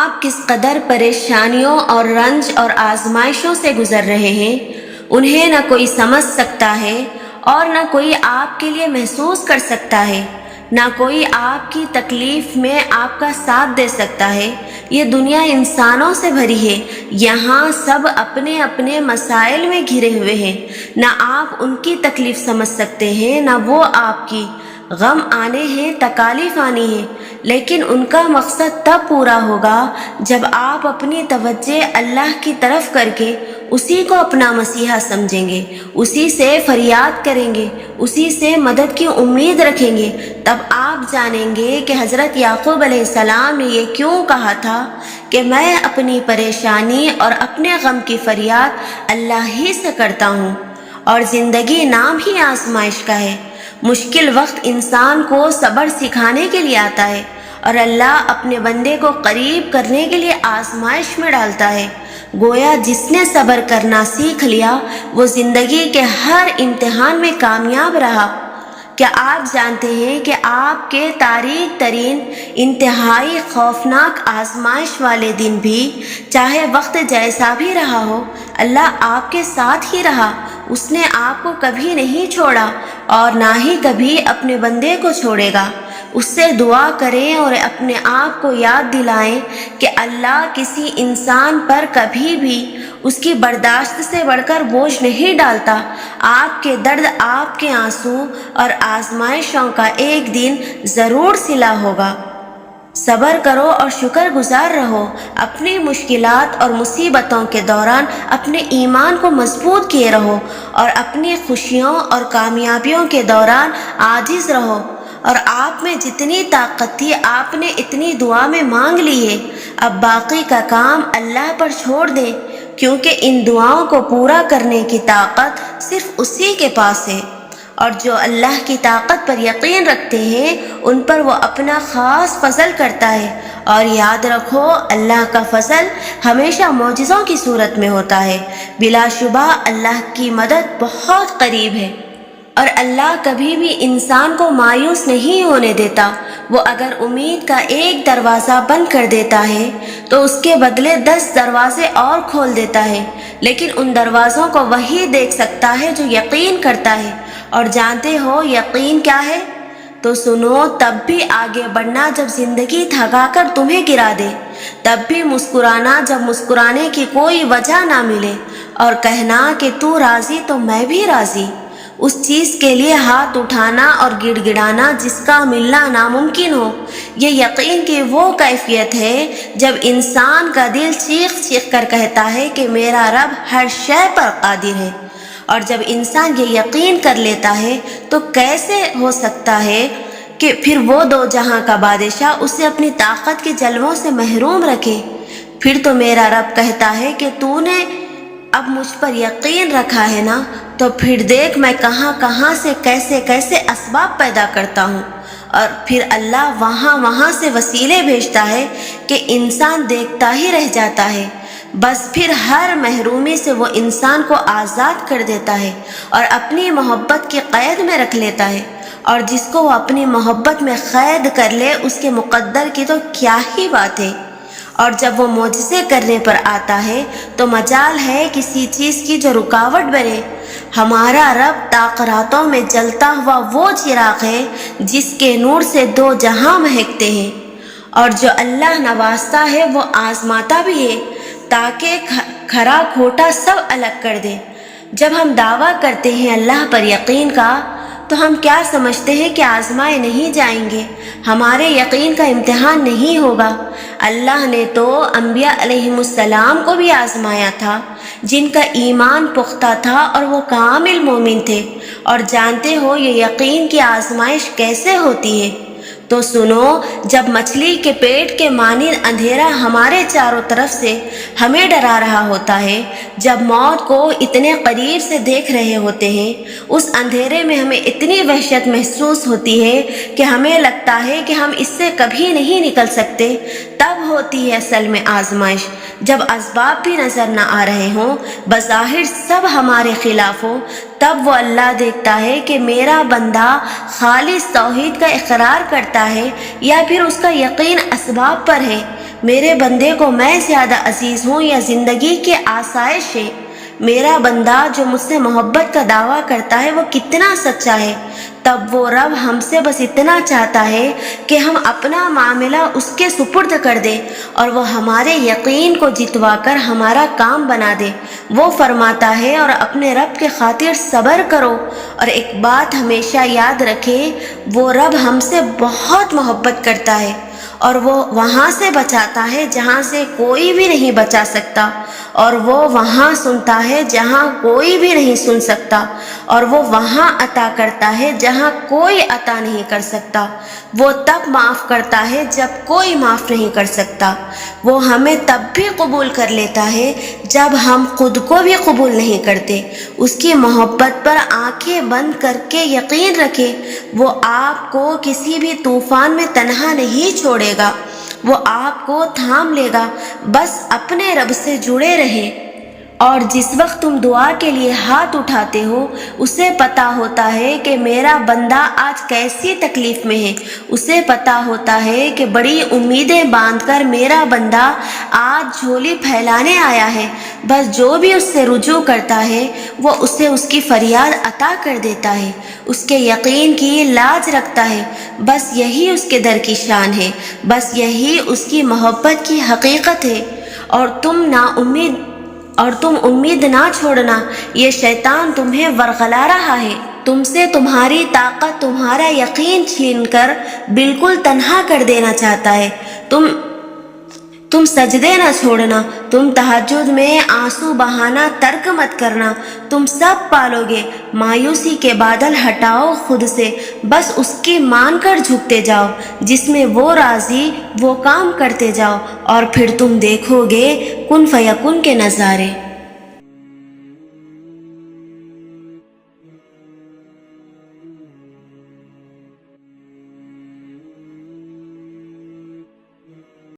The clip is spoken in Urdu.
آپ کس قدر پریشانیوں اور رنج اور آزمائشوں سے گزر رہے ہیں، انہیں نہ کوئی سمجھ سکتا ہے اور نہ کوئی آپ کے لیے محسوس کر سکتا ہے، نہ کوئی آپ کی تکلیف میں آپ کا ساتھ دے سکتا ہے۔ یہ دنیا انسانوں سے بھری ہے، یہاں سب اپنے اپنے مسائل میں گھرے ہوئے ہیں، نہ آپ ان کی تکلیف سمجھ سکتے ہیں نہ وہ آپ کی۔ غم آنے ہیں، تکالیف آنی ہے، لیکن ان کا مقصد تب پورا ہوگا جب آپ اپنی توجہ اللہ کی طرف کر کے اسی کو اپنا مسیحا سمجھیں گے، اسی سے فریاد کریں گے، اسی سے مدد کی امید رکھیں گے۔ تب آپ جانیں گے کہ حضرت یعقوب علیہ السلام نے یہ کیوں کہا تھا کہ میں اپنی پریشانی اور اپنے غم کی فریاد اللہ ہی سے کرتا ہوں۔ اور زندگی نام ہی آزمائش کا ہے۔ مشکل وقت انسان کو صبر سکھانے کے لیے آتا ہے، اور اللہ اپنے بندے کو قریب کرنے کے لیے آزمائش میں ڈالتا ہے۔ گویا جس نے صبر کرنا سیکھ لیا وہ زندگی کے ہر امتحان میں کامیاب رہا۔ کیا آپ جانتے ہیں کہ آپ کے تاریک ترین انتہائی خوفناک آزمائش والے دن بھی، چاہے وقت جیسا بھی رہا ہو، اللہ آپ کے ساتھ ہی رہا۔ اس نے آپ کو کبھی نہیں چھوڑا اور نہ ہی کبھی اپنے بندے کو چھوڑے گا۔ اس سے دعا کریں اور اپنے آپ کو یاد دلائیں کہ اللہ کسی انسان پر کبھی بھی اس کی برداشت سے بڑھ کر بوجھ نہیں ڈالتا۔ آپ کے درد، آپ کے آنسو اور آزمائشوں کا ایک دن ضرور صلہ ہوگا۔ صبر کرو اور شکر گزار رہو۔ اپنی مشکلات اور مصیبتوں کے دوران اپنے ایمان کو مضبوط کیے رہو، اور اپنی خوشیوں اور کامیابیوں کے دوران عاجز رہو۔ اور آپ میں جتنی طاقت تھی آپ نے اتنی دعا میں مانگ لی ہے، اب باقی کا کام اللہ پر چھوڑ دیں، کیونکہ ان دعاؤں کو پورا کرنے کی طاقت صرف اسی کے پاس ہے۔ اور جو اللہ کی طاقت پر یقین رکھتے ہیں ان پر وہ اپنا خاص فضل کرتا ہے۔ اور یاد رکھو، اللہ کا فضل ہمیشہ معجزوں کی صورت میں ہوتا ہے۔ بلا شبہ اللہ کی مدد بہت قریب ہے، اور اللہ کبھی بھی انسان کو مایوس نہیں ہونے دیتا۔ وہ اگر امید کا ایک دروازہ بند کر دیتا ہے تو اس کے بدلے 10 دروازے اور کھول دیتا ہے، لیکن ان دروازوں کو وہی دیکھ سکتا ہے جو یقین کرتا ہے۔ اور جانتے ہو یقین کیا ہے؟ تو سنو، تب بھی آگے بڑھنا جب زندگی تھکا کر تمہیں گرا دے، تب بھی مسکرانا جب مسکرانے کی کوئی وجہ نہ ملے، اور کہنا کہ تو راضی تو میں بھی راضی۔ اس چیز کے لیے ہاتھ اٹھانا اور گڑ گڑانا جس کا ملنا ناممکن ہو۔ یہ یقین کی وہ کیفیت ہے جب انسان کا دل چیخ چیخ کر کہتا ہے کہ میرا رب ہر شے پر قادر ہے۔ اور جب انسان یہ یقین کر لیتا ہے تو کیسے ہو سکتا ہے کہ پھر وہ دو جہاں کا بادشاہ اسے اپنی طاقت کے جلووں سے محروم رکھے۔ پھر تو میرا رب کہتا ہے کہ تو نے اب مجھ پر یقین رکھا ہے نا، تو پھر دیکھ میں کہاں کہاں سے کیسے کیسے اسباب پیدا کرتا ہوں۔ اور پھر اللہ وہاں سے وسیلے بھیجتا ہے کہ انسان دیکھتا ہی رہ جاتا ہے۔ بس پھر ہر محرومی سے وہ انسان کو آزاد کر دیتا ہے اور اپنی محبت کی قید میں رکھ لیتا ہے۔ اور جس کو وہ اپنی محبت میں قید کر لے اس کے مقدر کی تو کیا ہی بات ہے۔ اور جب وہ معجزے کرنے پر آتا ہے تو مجال ہے کسی چیز کی جو رکاوٹ بنے۔ ہمارا رب تاقراتوں میں جلتا ہوا وہ چراغ ہے جس کے نور سے 2 جہاں مہکتے ہیں۔ اور جو اللہ نوازتا ہے وہ آزماتا بھی ہے، تاکہ کھرا کھوٹا سب الگ کر دے۔ جب ہم دعویٰ کرتے ہیں اللہ پر یقین کا، تو ہم کیا سمجھتے ہیں کہ آزمائے نہیں جائیں گے، ہمارے یقین کا امتحان نہیں ہوگا؟ اللہ نے تو انبیاء علیہم السلام کو بھی آزمایا تھا، جن کا ایمان پختہ تھا اور وہ کامل مومن تھے۔ اور جانتے ہو یہ یقین کی آزمائش کیسے ہوتی ہے؟ تو سنو، جب مچھلی کے پیٹ کے مانند اندھیرا ہمارے چاروں طرف سے ہمیں ڈرا رہا ہوتا ہے، جب موت کو اتنے قریب سے دیکھ رہے ہوتے ہیں، اس اندھیرے میں ہمیں اتنی وحشت محسوس ہوتی ہے کہ ہمیں لگتا ہے کہ ہم اس سے کبھی نہیں نکل سکتے، تب ہوتی ہے اصل میں آزمائش۔ جب اسباب بھی نظر نہ آ رہے ہوں، بظاہر سب ہمارے خلاف ہو، تب وہ اللہ دیکھتا ہے کہ میرا بندہ خالص توحید کا اقرار کرتا ہے یا پھر اس کا یقین اسباب پر ہے۔ میرے بندے کو میں زیادہ عزیز ہوں یا زندگی کی آسائشیں؟ میرا بندہ جو مجھ سے محبت کا دعویٰ کرتا ہے وہ کتنا سچا ہے۔ تب وہ رب ہم سے بس اتنا چاہتا ہے کہ ہم اپنا معاملہ اس کے سپرد کر دیں اور وہ ہمارے یقین کو جتوا کر ہمارا کام بنا دے۔ وہ فرماتا ہے اور اپنے رب کے خاطر صبر کرو، اور ایک بات ہمیشہ یاد رکھیں، وہ رب ہم سے بہت محبت کرتا ہے، اور وہ وہاں سے بچاتا ہے جہاں سے کوئی بھی نہیں بچا سکتا، اور وہ وہاں سنتا ہے جہاں کوئی بھی نہیں سن سکتا، اور وہ وہاں عطا کرتا ہے جہاں کوئی عطا نہیں کر سکتا۔ وہ تب معاف کرتا ہے جب کوئی معاف نہیں کر سکتا۔ وہ ہمیں تب بھی قبول کر لیتا ہے جب ہم خود کو بھی قبول نہیں کرتے۔ اس کی محبت پر آنکھیں بند کر کے یقین رکھیں، وہ آپ کو کسی بھی طوفان میں تنہا نہیں چھوڑے گا، وہ آپ کو تھام لے گا۔ بس اپنے رب سے جڑے رہیں، اور جس وقت تم دعا کے لیے ہاتھ اٹھاتے ہو اسے پتا ہوتا ہے کہ میرا بندہ آج کیسی تکلیف میں ہے، اسے پتا ہوتا ہے کہ بڑی امیدیں باندھ کر میرا بندہ آج جھولی پھیلانے آیا ہے۔ بس جو بھی اس سے رجوع کرتا ہے وہ اسے اس کی فریاد عطا کر دیتا ہے، اس کے یقین کی لاج رکھتا ہے۔ بس یہی اس کے در کی شان ہے، بس یہی اس کی محبت کی حقیقت ہے۔ اور تم امید نہ چھوڑنا، یہ شیطان تمہیں ورغلا رہا ہے، تم سے تمہاری طاقت، تمہارا یقین چھین کر بالکل تنہا کر دینا چاہتا ہے۔ تم سجدے نہ چھوڑنا، تم تہجد میں آنسو بہانا ترک مت کرنا، تم سب پالو گے۔ مایوسی کے بادل ہٹاؤ خود سے، بس اس کی مان کر جھکتے جاؤ، جس میں وہ راضی وہ کام کرتے جاؤ، اور پھر تم دیکھو گے کن فیکن کے نظارے۔